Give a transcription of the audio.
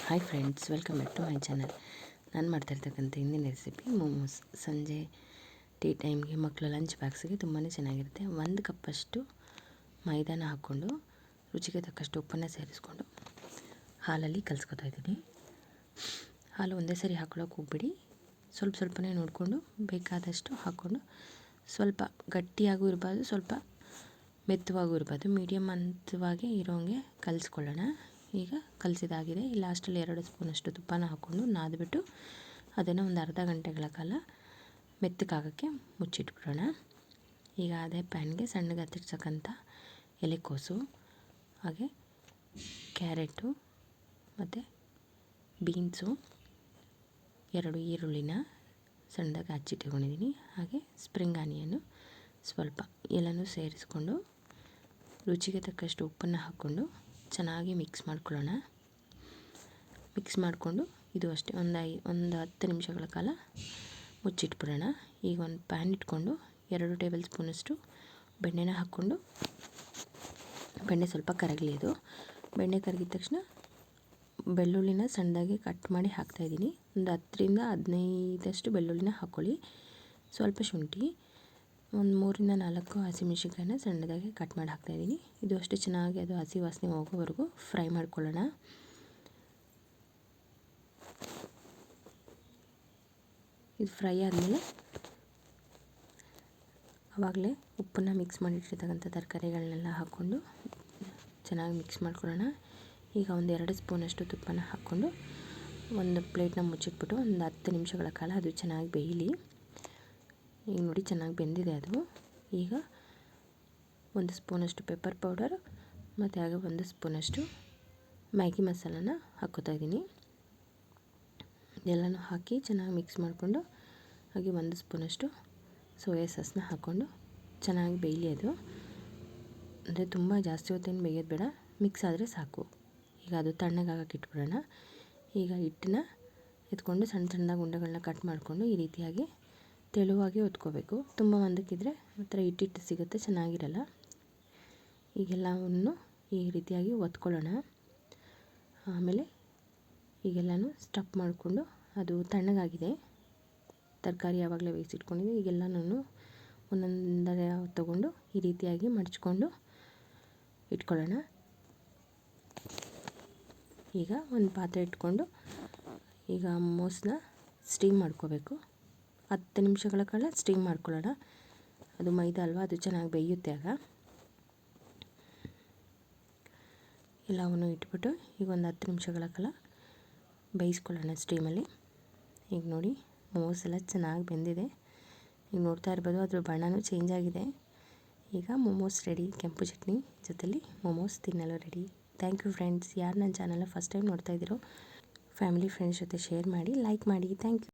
Hi friends, welcome back to my channel. ನಾನು ಮಾಡ್ತಾಯಿರ್ತಕ್ಕಂಥ ಇಂದಿನ ರೆಸಿಪಿ ಮೋಮೋಸ್. ಸಂಜೆ ಟೀ ಟೈಮ್ಗೆ ಮಕ್ಕಳ ಲಂಚ್ ಬಾಕ್ಸಿಗೆ ತುಂಬಾ ಚೆನ್ನಾಗಿರುತ್ತೆ. 1 ಕಪ್ಪಷ್ಟು ಮೈದಾನ ಹಾಕ್ಕೊಂಡು ರುಚಿಗೆ ತಕ್ಕಷ್ಟು ಉಪ್ಪನ್ನು ಸೇರಿಸ್ಕೊಂಡು ಹಾಲಲ್ಲಿ ಕಲಿಸ್ಕೊತಾ ಇದ್ದೀನಿ. ಹಾಲು ಒಂದೇ ಸರಿ ಹಾಕೊಳ್ಳೋಕೆ ಹೋಗ್ಬಿಡಿ, ಸ್ವಲ್ಪನೇ ನೋಡಿಕೊಂಡು ಬೇಕಾದಷ್ಟು ಹಾಕ್ಕೊಂಡು, ಸ್ವಲ್ಪ ಗಟ್ಟಿಯಾಗೂ ಇರಬಾರ್ದು, ಸ್ವಲ್ಪ ಮೆತ್ತವಾಗೂ ಇರಬಾರ್ದು, ಮೀಡಿಯಮ್ ಹಂತವಾಗಿ ಇರೋಂಗೆ ಕಲಿಸ್ಕೊಳ್ಳೋಣ. ಈಗ ಕಲಸಿದಾಗಿದೆ. ಈ ಲಾಸ್ಟಲ್ಲಿ 2 ಸ್ಪೂನಷ್ಟು ತುಪ್ಪನ ಹಾಕ್ಕೊಂಡು ನಾದ್ಬಿಟ್ಟು ಅದನ್ನು ಒಂದು ಅರ್ಧ ಗಂಟೆಗಳ ಕಾಲ ಮೆತ್ತಗಾಗೋಕ್ಕೆ ಮುಚ್ಚಿಟ್ಬಿಡೋಣ. ಈಗ ಅದೇ ಪ್ಯಾನ್ಗೆ ಸಣ್ಣಗೆ ಹತ್ತಿರ್ತಕ್ಕಂಥ ಎಲೆಕೋಸು, ಹಾಗೆ ಕ್ಯಾರೆಟು ಮತ್ತು ಬೀನ್ಸು, 2 ಈರುಳ್ಳಿನ ಸಣ್ಣದಾಗಿ ಹಚ್ಚಿಟ್ಕೊಂಡಿದ್ದೀನಿ, ಹಾಗೆ ಸ್ಪ್ರಿಂಗ್ ಆನಿಯನ್ನು ಸ್ವಲ್ಪ ಎಲ್ಲನೂ ಸೇರಿಸ್ಕೊಂಡು ರುಚಿಗೆ ತಕ್ಕಷ್ಟು ಉಪ್ಪನ್ನು ಹಾಕ್ಕೊಂಡು ಚೆನ್ನಾಗಿ ಮಿಕ್ಸ್ ಮಾಡ್ಕೊಳ್ಳೋಣ. ಮಿಕ್ಸ್ ಮಾಡಿಕೊಂಡು ಇದು ಅಷ್ಟೇ ಒಂದು 10 ನಿಮಿಷಗಳ ಕಾಲ ಮುಚ್ಚಿಟ್ಬಿಡೋಣ. ಈಗ ಒಂದು ಪ್ಯಾನ್ ಇಟ್ಕೊಂಡು 2 ಟೇಬಲ್ ಸ್ಪೂನಷ್ಟು ಬೆಣ್ಣೆನ ಹಾಕ್ಕೊಂಡು, ಬೆಣ್ಣೆ ಸ್ವಲ್ಪ ಕರಗಲಿ. ಅದು ಬೆಣ್ಣೆ ಕರಗಿದ ತಕ್ಷಣ ಬೆಳ್ಳುಳ್ಳಿನ ಸಣ್ಣದಾಗಿ ಕಟ್ ಮಾಡಿ ಹಾಕ್ತಾಯಿದ್ದೀನಿ. ಒಂದು 10ರಿಂದ 15 ಬೆಳ್ಳುಳ್ಳಿನ ಹಾಕ್ಕೊಳ್ಳಿ. ಸ್ವಲ್ಪ ಶುಂಠಿ, ಒಂದು 3ರಿಂದ 4 ಹಸಿಮೆಣಸಿನ್ಕಾಯಿನ ಸಣ್ಣದಾಗಿ ಕಟ್ ಮಾಡಿ ಹಾಕ್ತಾಯಿದ್ದೀನಿ. ಇದು ಅಷ್ಟೇ ಚೆನ್ನಾಗಿ ಅದು ಹಸಿ ವಾಸನೆ ಹೋಗೋವರೆಗೂ ಫ್ರೈ ಮಾಡ್ಕೊಳ್ಳೋಣ. ಇದು ಫ್ರೈ ಆದಮೇಲೆ ಆವಾಗಲೇ ಉಪ್ಪನ್ನು ಮಿಕ್ಸ್ ಮಾಡಿಟ್ಟಿರ್ತಕ್ಕಂಥ ತರಕಾರಿಗಳನ್ನೆಲ್ಲ ಹಾಕ್ಕೊಂಡು ಚೆನ್ನಾಗಿ ಮಿಕ್ಸ್ ಮಾಡ್ಕೊಳ್ಳೋಣ. ಈಗ ಒಂದು 2 ಸ್ಪೂನಷ್ಟು ತುಪ್ಪನ ಹಾಕ್ಕೊಂಡು ಒಂದು ಪ್ಲೇಟ್ನ ಮುಚ್ಚಿಟ್ಬಿಟ್ಟು ಒಂದು 10 ನಿಮಿಷಗಳ ಕಾಲ ಅದು ಚೆನ್ನಾಗಿ ಬೇಯಲಿ. ಈಗ ನೋಡಿ ಚೆನ್ನಾಗಿ ಬೆಂದಿದೆ ಅದು. ಈಗ 1 ಸ್ಪೂನಷ್ಟು ಪೆಪ್ಪರ್ ಪೌಡರ್ ಮತ್ತು ಹಾಗೆ 1 ಸ್ಪೂನಷ್ಟು ಮ್ಯಾಗಿ ಮಸಾಲನ ಹಾಕ್ಕೋತಾ ಇದ್ದೀನಿ. ಎಲ್ಲನೂ ಹಾಕಿ ಚೆನ್ನಾಗಿ ಮಿಕ್ಸ್ ಮಾಡಿಕೊಂಡು, ಹಾಗೆ 1 ಸ್ಪೂನಷ್ಟು ಸೋಯಾ ಸಾಸ್ನ ಹಾಕ್ಕೊಂಡು ಚೆನ್ನಾಗಿ ಬೇಯಲಿ ಅದು. ಅಂದರೆ ತುಂಬ ಜಾಸ್ತಿ ಹೊತ್ತೇನು ಬೇಯೋದು ಬೇಡ, ಮಿಕ್ಸ್ ಆದರೆ ಸಾಕು. ಈಗ ಅದು ತಣ್ಣಗಾಗಕ್ಕೆ ಇಟ್ಬಿಡೋಣ. ಈಗ ಹಿಟ್ಟನ್ನ ಎತ್ಕೊಂಡು ಸಣ್ಣದಾಗಿ ಉಂಡೆಗಳನ್ನ ಕಟ್ ಮಾಡಿಕೊಂಡು ಈ ರೀತಿಯಾಗಿ ತೆಳುವಾಗಿ ಒತ್ಕೋಬೇಕು. ತುಂಬ ಮಂದಕ್ಕಿದ್ರೆ ಒಂಥರ ಹಿಟ್ಟಿಟ್ಟು ಸಿಗುತ್ತೆ, ಚೆನ್ನಾಗಿರಲ್ಲ. ಈಗೆಲ್ಲವನ್ನು ಈ ರೀತಿಯಾಗಿ ಒತ್ಕೊಳ್ಳೋಣ. ಆಮೇಲೆ ಈಗೆಲ್ಲನೂ ಸ್ಟಫ್ ಮಾಡಿಕೊಂಡು, ಅದು ತಣ್ಣಗಾಗಿದೆ, ತರಕಾರಿ ಆವಾಗಲೇ ಬೇಯಿಸಿಟ್ಕೊಂಡಿದ್ದೆ. ಈಗೆಲ್ಲನೂ ಒಂದೊಂದೇ ತೊಗೊಂಡು ಈ ರೀತಿಯಾಗಿ ಮಡಚ್ಕೊಂಡು ಇಟ್ಕೊಳ್ಳೋಣ. ಈಗ ಒಂದು ಪಾತ್ರೆ ಇಟ್ಕೊಂಡು ಈಗ ಮೋಮೋಸ್ನ ಸ್ಟೀಮ್ ಮಾಡ್ಕೋಬೇಕು. 10 ನಿಮಿಷಗಳ ಕಾಲ ಸ್ಟೀಮ್ ಮಾಡ್ಕೊಳ್ಳೋಣ. ಅದು ಮೈದಾ ಅಲ್ವಾ, ಅದು ಚೆನ್ನಾಗಿ ಬೇಯುತ್ತೆ. ಆಗ ಎಲ್ಲವನ್ನು ಇಟ್ಬಿಟ್ಟು ಈಗ ಒಂದು 10 ನಿಮಿಷಗಳ ಕಾಲ ಬೇಯಿಸ್ಕೊಳ್ಳೋಣ ಸ್ಟೀಮಲ್ಲಿ. ಈಗ ನೋಡಿ ಮೋಮೋಸ್ ಎಲ್ಲ ಚೆನ್ನಾಗಿ ಬೆಂದಿದೆ. ಈಗ ನೋಡ್ತಾ ಇರ್ಬೋದು ಅದ್ರ ಬಣ್ಣನೂ ಚೇಂಜ್ ಆಗಿದೆ. ಈಗ ಮೋಮೋಸ್ ರೆಡಿ. ಕೆಂಪು ಚಟ್ನಿ ಜೊತೆಲಿ ಮೋಮೋಸ್ ತಿನ್ನಲು ರೆಡಿ. Thank you friends. ಯಾರು ನನ್ನ ಚಾನಲ್ನ ಫಸ್ಟ್ ಟೈಮ್ ನೋಡ್ತಾ ಇದ್ದೀರೋ ಫ್ಯಾಮಿಲಿ ಫ್ರೆಂಡ್ಸ್ ಜೊತೆ ಶೇರ್ ಮಾಡಿ, ಲೈಕ್ ಮಾಡಿ. Thank you.